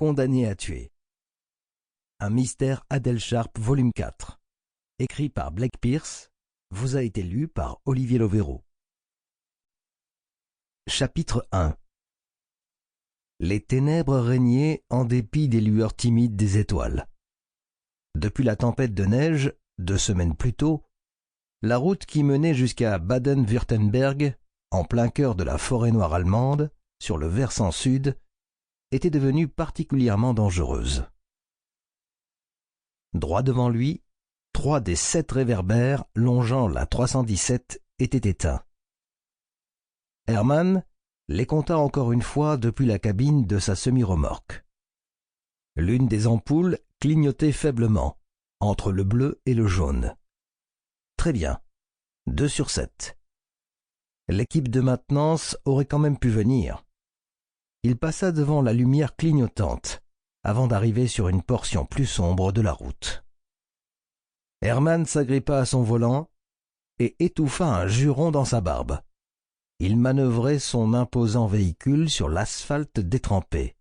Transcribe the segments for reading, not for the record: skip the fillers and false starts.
condamné à tuer. Un mystère Adèle Sharp, volume 4. Écrit par Blake Pierce, vous a été lu par Olivier Lovero. Chapitre 1. Les ténèbres régnaient en dépit des lueurs timides des étoiles. Depuis la tempête de neige, 2 semaines plus tôt, la route qui menait jusqu'à Baden-Württemberg, en plein cœur de la forêt noire allemande, sur le versant sud, était devenue particulièrement dangereuse. Droit devant lui, 3 des 7 réverbères longeant la 317 étaient éteints. Hermann les compta encore une fois depuis la cabine de sa semi-remorque. L'une des ampoules clignotait faiblement, entre le bleu et le jaune. Très bien, 2 sur 7. L'équipe de maintenance aurait quand même pu venir. Il passa devant la lumière clignotante, avant d'arriver sur une portion plus sombre de la route. Hermann s'agrippa à son volant et étouffa un juron dans sa barbe. Il manœuvrait son imposant véhicule sur l'asphalte détrempé.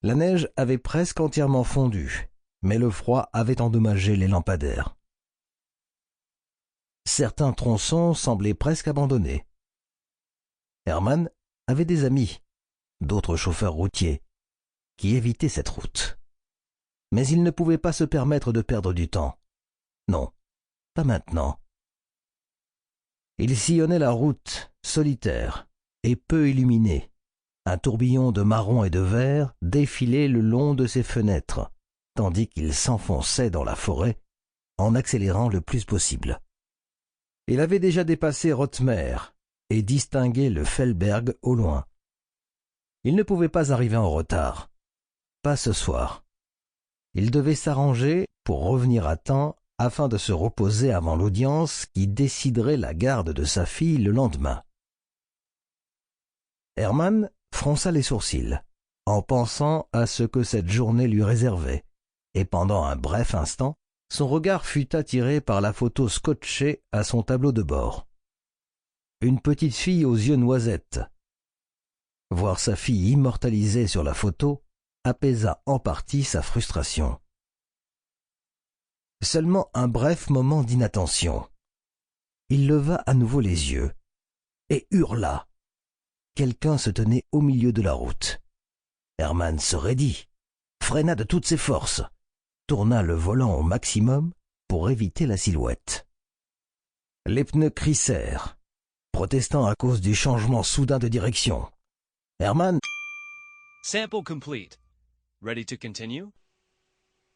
La neige avait presque entièrement fondu, mais le froid avait endommagé les lampadaires. Certains tronçons semblaient presque abandonnés. Hermann avait des amis, d'autres chauffeurs routiers, qui évitaient cette route. Mais il ne pouvait pas se permettre de perdre du temps. Non, pas maintenant. Il sillonnait la route, solitaire et peu illuminée. Un tourbillon de marron et de vert défilait le long de ses fenêtres, tandis qu'il s'enfonçait dans la forêt en accélérant le plus possible. Il avait déjà dépassé Rottmer et distingué le Fellberg au loin. Il ne pouvait pas arriver en retard. Pas ce soir. Il devait s'arranger pour revenir à temps afin de se reposer avant l'audience qui déciderait la garde de sa fille le lendemain. Hermann fronça les sourcils, en pensant à ce que cette journée lui réservait, et pendant un bref instant, son regard fut attiré par la photo scotchée à son tableau de bord. Une petite fille aux yeux noisettes. Voir sa fille immortalisée sur la photo apaisa en partie sa frustration. Seulement un bref moment d'inattention. Il leva à nouveau les yeux et hurla. Quelqu'un se tenait au milieu de la route. Hermann se raidit, freina de toutes ses forces, tourna le volant au maximum pour éviter la silhouette. Les pneus crissèrent, protestant à cause du changement soudain de direction. Hermann... Sample complete. Ready to continue?